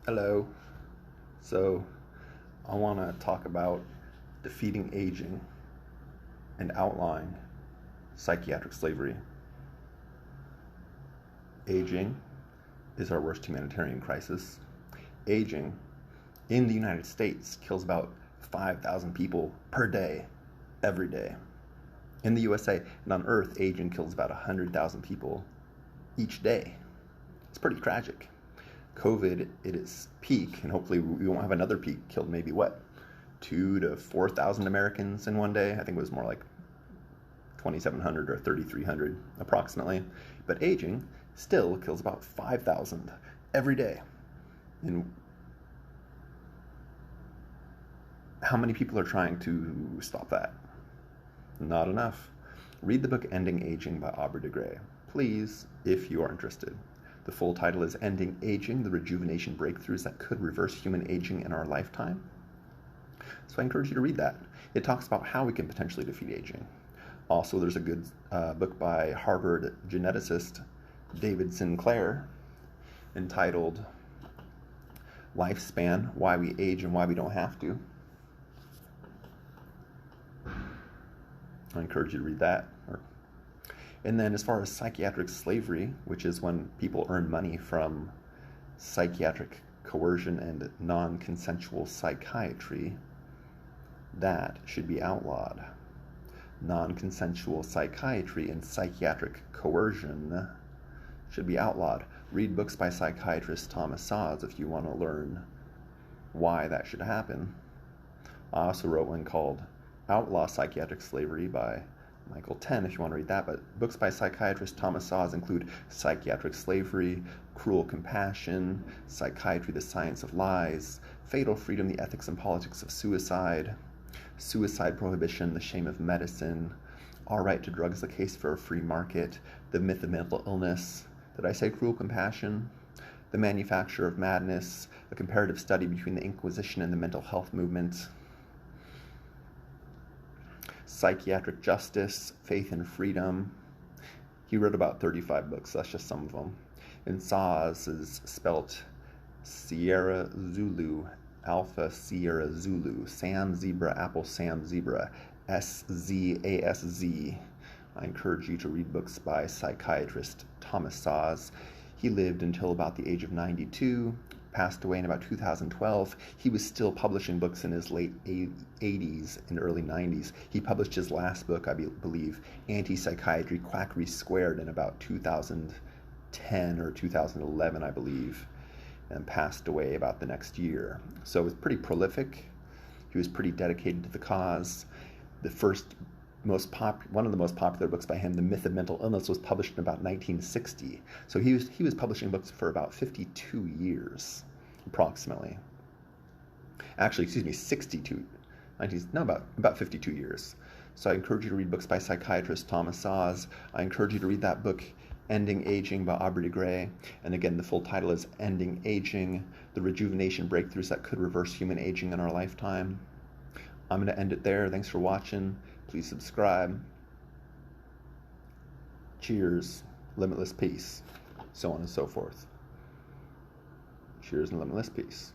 Hello. So, I want to talk about defeating aging and outlawing psychiatric slavery. Aging is our worst humanitarian crisis. Aging in the United States kills about 5,000 people per day, every day. In the USA and on Earth, aging kills about 100,000 people each day. It's pretty tragic. COVID at its peak, and hopefully we won't have another peak, killed maybe 2,000 to 4,000 Americans in one day. I think it was more like 2,700 or 3,300 approximately. But aging still kills about 5,000 every day. And how many people are trying to stop that? Not enough. Read the book Ending Aging by Aubrey de Grey, please, if you are interested. The full title is Ending Aging, the Rejuvenation Breakthroughs That Could Reverse Human Aging in Our Lifetime. So I encourage you to read that. It talks about how we can potentially defeat aging. Also, there's a good book by Harvard geneticist David Sinclair entitled Lifespan, Why We Age and Why We Don't Have to. I encourage you to read that. And then as far as psychiatric slavery, which is when people earn money from psychiatric coercion and non-consensual psychiatry, that should be outlawed. Non-consensual psychiatry and psychiatric coercion should be outlawed. Read books by psychiatrist Thomas Szasz if you want to learn why that should happen. I also wrote one called Outlaw Psychiatric Slavery by Michael Ten, if you want to read that. But books by psychiatrist Thomas Szasz include Psychiatric Slavery, Cruel Compassion, Psychiatry, the Science of Lies, Fatal Freedom, the Ethics and Politics of Suicide, Suicide Prohibition, The Shame of Medicine, Our Right to Drugs, The Case for a Free Market, The Myth of Mental Illness. Did I say Cruel Compassion? The Manufacture of Madness, a comparative study between the Inquisition and the mental health movement, Psychiatric Justice, Faith and Freedom. He wrote about 35 books, that's just some of them. And Szasz is spelt Sierra Zulu, Alpha Sierra Zulu, Sam Zebra, Apple Sam Zebra, SZASZ. I encourage you to read books by psychiatrist Thomas Szasz. He lived until about the age of 92, passed away in about 2012. He was still publishing books in his late 80s and early 90s. He published his last book, I believe, Anti-Psychiatry, Quackery Squared, in about 2010 or 2011, I believe, and passed away about the next year. So it was pretty prolific. He was pretty dedicated to the cause. One of the most popular books by him, The Myth of Mental Illness, was published in about 1960. So he was publishing books for about 52 years, approximately. Actually, 62. About 52 years. So I encourage you to read books by psychiatrist Thomas Szasz. I encourage you to read that book, Ending Aging by Aubrey de Grey. And again, the full title is Ending Aging, the Rejuvenation Breakthroughs That Could Reverse Human Aging in Our Lifetime. I'm going to end it there. Thanks for watching. Please subscribe. Cheers. Limitless peace. So on and so forth. Cheers and limitless peace.